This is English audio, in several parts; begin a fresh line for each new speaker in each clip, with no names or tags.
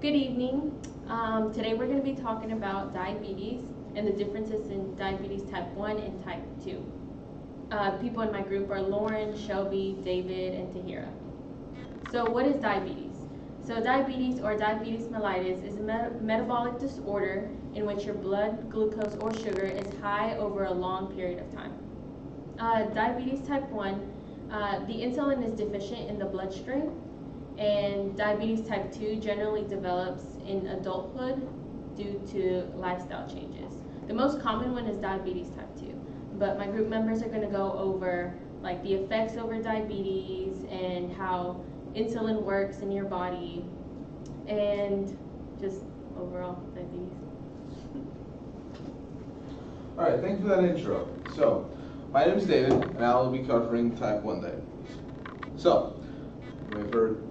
Good evening. Today we're going to be talking about diabetes and the differences in diabetes type 1 and type 2. People in my group are Lauren, Shelby, David, and Tahira. So what is diabetes? So diabetes or diabetes mellitus is a metabolic disorder in which your blood glucose or sugar is high over a long period of time. Diabetes type 1, the insulin is deficient in the bloodstream, and diabetes type 2 generally develops in adulthood due to lifestyle changes. The most common one is diabetes type 2, but my group members are going to go over like the effects over diabetes and how insulin works in your body and just overall diabetes.
Alright, thank you for that intro. So, my name is David, and I will be covering type 1 diabetes. So, we've heard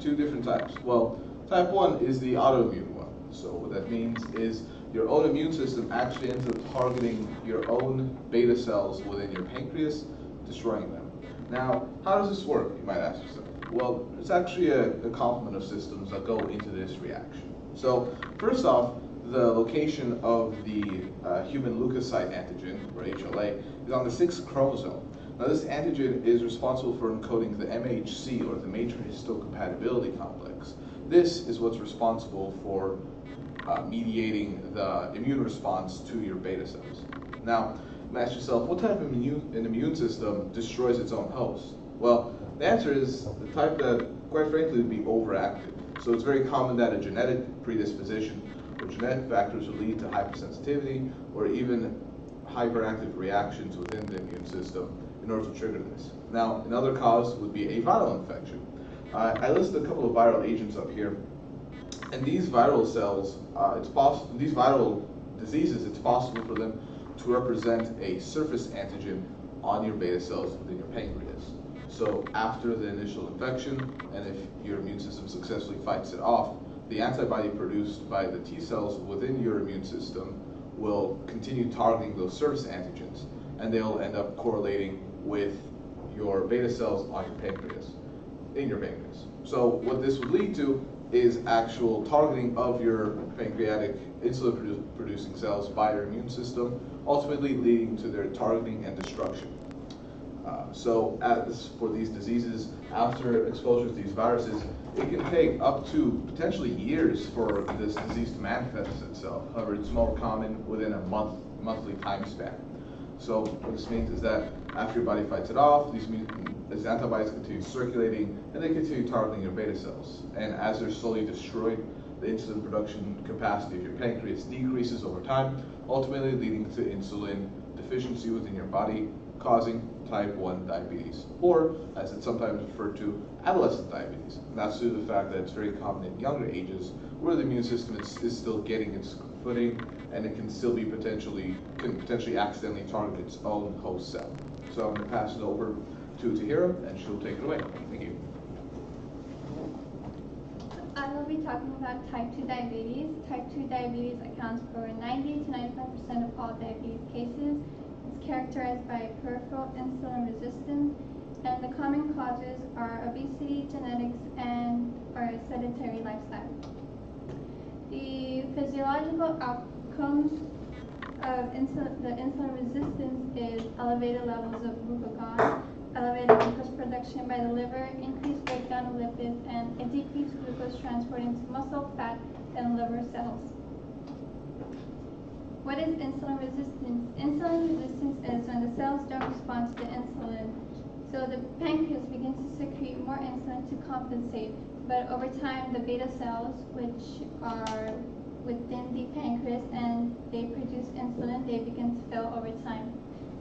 two different types. Well, type 1 is the autoimmune one. So what that means is your own immune system actually ends up targeting your own beta cells within your pancreas, destroying them. Now, how does this work, you might ask yourself? Well, it's actually a complement of systems that go into this reaction. So, first off, the location of the human leukocyte antigen, or HLA, is on the 6th chromosome. Now, this antigen is responsible for encoding the MHC, or the major histocompatibility complex. This is what's responsible for mediating the immune response to your beta cells. Now, ask yourself, what type of immune system destroys its own host? Well, the answer is the type that, quite frankly, would be overactive. So it's very common that a genetic predisposition or genetic factors will lead to hypersensitivity or even hyperactive reactions within the immune system in order to trigger this. Now, another cause would be a viral infection. I listed a couple of viral agents up here, and these viral cells, these viral diseases, it's possible for them to represent a surface antigen on your beta cells within your pancreas. So after the initial infection, and if your immune system successfully fights it off, the antibody produced by the T cells within your immune system will continue targeting those surface antigens, and they'll end up correlating with your beta cells on your pancreas, in your pancreas. So what this would lead to is actual targeting of your pancreatic insulin-producing cells by your immune system, ultimately leading to their targeting and destruction. So as for these diseases, after exposure to these viruses, it can take up to potentially years for this disease to manifest itself. However, it's more common within a monthly time span. So what this means is that after your body fights it off, these antibodies continue circulating, and they continue targeting your beta cells. And as they're slowly destroyed, the insulin production capacity of your pancreas decreases over time, ultimately leading to insulin deficiency within your body, causing type 1 diabetes, or as it's sometimes referred to, adolescent diabetes. And that's due to the fact that it's very common in younger ages where the immune system is still getting its footing, and it can still be potentially accidentally target its own host cell. So I'm going to pass it over to Tahira, and she'll take it away. Thank you.
I will be talking about type 2 diabetes. Type 2 diabetes accounts for 90 to 95% of all diabetes cases. It's characterized by peripheral insulin resistance, and the common causes are obesity, genetics, and a sedentary lifestyle. The physiological outcomes of the insulin resistance is elevated levels of glucagon, elevated glucose production by the liver, increased breakdown of lipids, and a decreased glucose transport into muscle, fat, and liver cells. What is insulin resistance? Insulin resistance is when the cells don't respond to the insulin. So the pancreas begins to secrete more insulin to compensate. But over time, the beta cells, which are within the pancreas and they produce insulin, they begin to fail over time.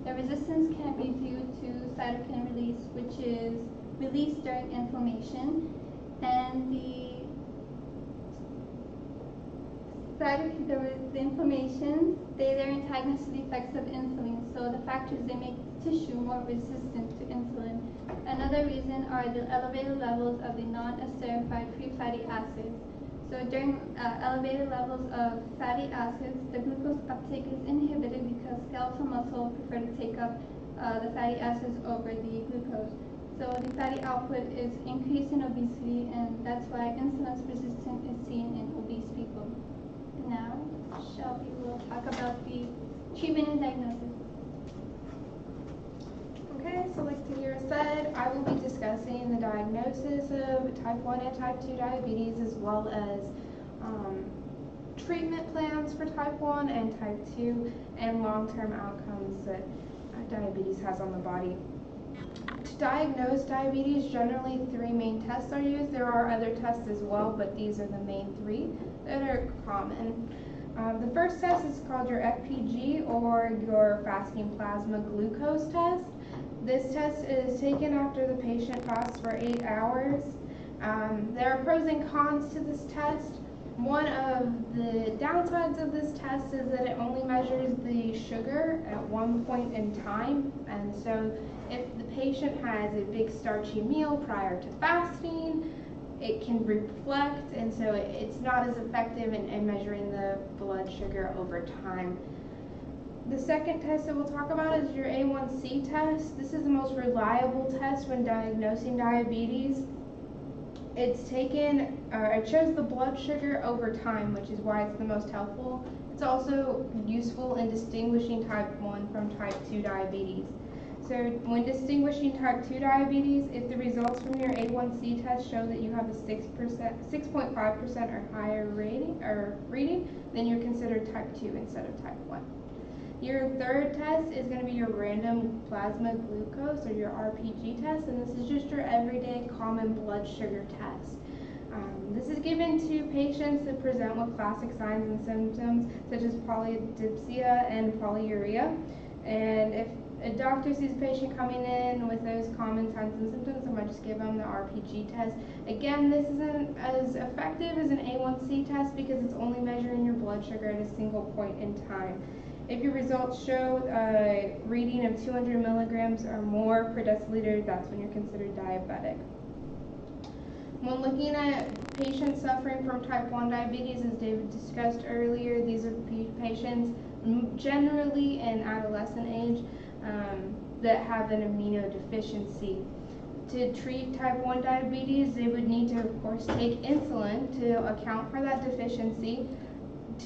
The resistance can be due to cytokine release, which is released during inflammation, and the inflammation, they're antagonists to the effects of insulin. So the factors, they make tissue more resistant to insulin. Another reason are the elevated levels of the non-esterified free fatty acids. So during elevated levels of fatty acids, the glucose uptake is inhibited because skeletal muscle prefer to take up the fatty acids over the glucose. So the fatty output is increased in obesity, and that's why insulin resistance is seen in Treatment and diagnosis.
Okay, so like Tahira said, I will be discussing the diagnosis of type 1 and type 2 diabetes, as well as treatment plans for type 1 and type 2, and long-term outcomes that diabetes has on the body. To diagnose diabetes, generally 3 main tests are used. There are other tests as well, but these are the main 3 that are common. The first test is called your FPG, or your fasting plasma glucose test. This test is taken after the patient fasts for 8 hours. There are pros and cons to this test. One of the downsides of this test is that it only measures the sugar at one point in time, and so if the patient has a big starchy meal prior to fasting, it can reflect, and so it's not as effective in measuring the blood sugar over time. The second test that we'll talk about is your A1C test. This is the most reliable test when diagnosing diabetes. It's taken, it shows the blood sugar over time, which is why it's the most helpful. It's also useful in distinguishing type 1 from type 2 diabetes. So when distinguishing type 2 diabetes, if the results from your A1C test show that you have a 6.5% or higher reading, then you're considered type 2 instead of type 1. Your third test is going to be your random plasma glucose, or your RPG test, and this is just your everyday common blood sugar test. This is given to patients that present with classic signs and symptoms such as polydipsia and polyuria. And if a doctor sees a patient coming in with those common signs and symptoms, I might just give them the RPG test. Again, this isn't as effective as an A1C test because it's only measuring your blood sugar at a single point in time. If your results show a reading of 200 milligrams or more per deciliter, that's when you're considered diabetic. When looking at patients suffering from type 1 diabetes, as David discussed earlier, these are patients generally in adolescent age that have an immunodeficiency. To treat type 1 diabetes, they would need to, of course, take insulin to account for that deficiency.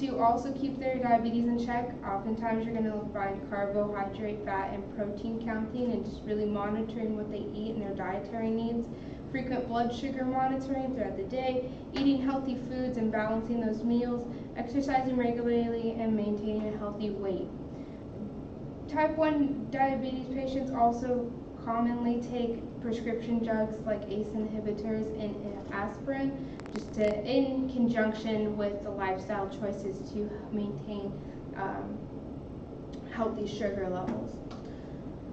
To also keep their diabetes in check, oftentimes you're going to find carbohydrate, fat, and protein counting and just really monitoring what they eat and their dietary needs. Frequent blood sugar monitoring throughout the day, eating healthy foods and balancing those meals, exercising regularly, and maintaining a healthy weight. Type 1 diabetes patients also commonly take prescription drugs like ACE inhibitors and aspirin, just in conjunction with the lifestyle choices to maintain healthy sugar levels.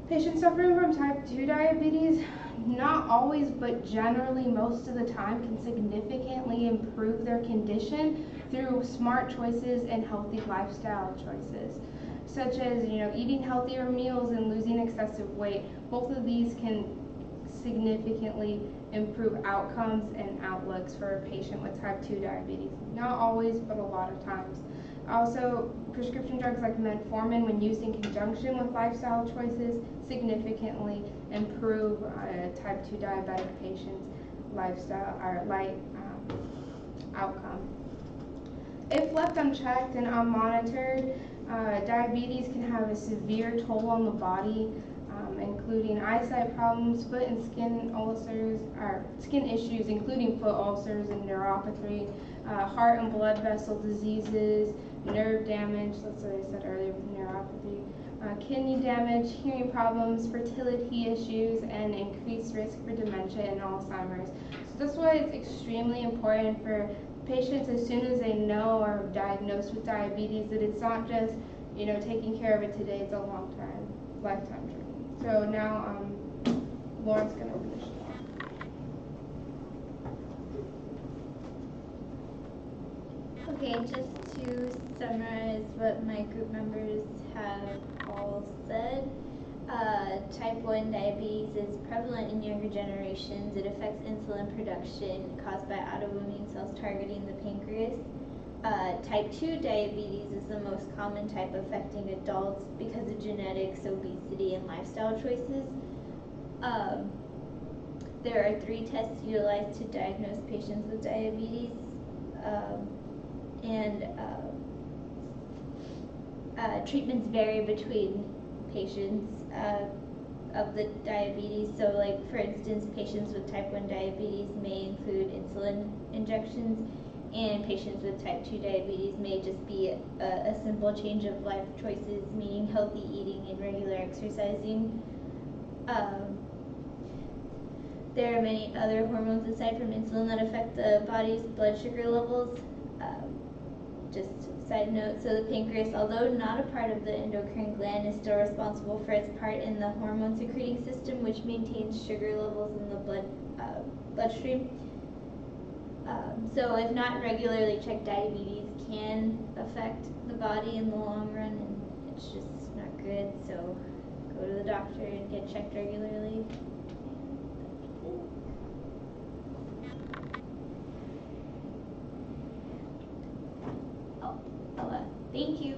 Patients suffering from type 2 diabetes, not always but generally most of the time, can significantly improve their condition through smart choices and healthy lifestyle choices, such as eating healthier meals and losing excessive weight. Both of these can significantly improve outcomes and outlooks for a patient with type 2 diabetes. Not always, but a lot of times. Also, prescription drugs like metformin, when used in conjunction with lifestyle choices, significantly improve type 2 diabetic patients' lifestyle or outcome. If left unchecked and unmonitored, diabetes can have a severe toll on the body, including eyesight problems, foot and skin ulcers, or skin issues, including foot ulcers and neuropathy, heart and blood vessel diseases, nerve damage, that's what I said earlier with neuropathy, kidney damage, hearing problems, fertility issues, and increased risk for dementia and Alzheimer's. So that's why it's extremely important for patients, as soon as they know or are diagnosed with diabetes, that it's not just taking care of it today, it's a long-term, lifetime treatment. So now Lauren's going to finish it off.
Okay, just to summarize what my group members have all said, type 1 diabetes is prevalent in younger generations. It affects insulin production caused by autoimmune cells targeting the pancreas. Type 2 diabetes is the most common type affecting adults because of genetics, obesity, and lifestyle choices. There are 3 tests utilized to diagnose patients with diabetes, treatments vary between patients of the diabetes. So like for instance, patients with type 1 diabetes may include insulin injections, and patients with type 2 diabetes may just be a simple change of life choices, meaning healthy eating and regular exercising. There are many other hormones aside from insulin that affect the body's blood sugar levels. Just side note, so the pancreas, although not a part of the endocrine gland, is still responsible for its part in the hormone secreting system, which maintains sugar levels in the bloodstream. So if not regularly checked, diabetes can affect the body in the long run, and it's just not good. So go to the doctor and get checked regularly. Thank you.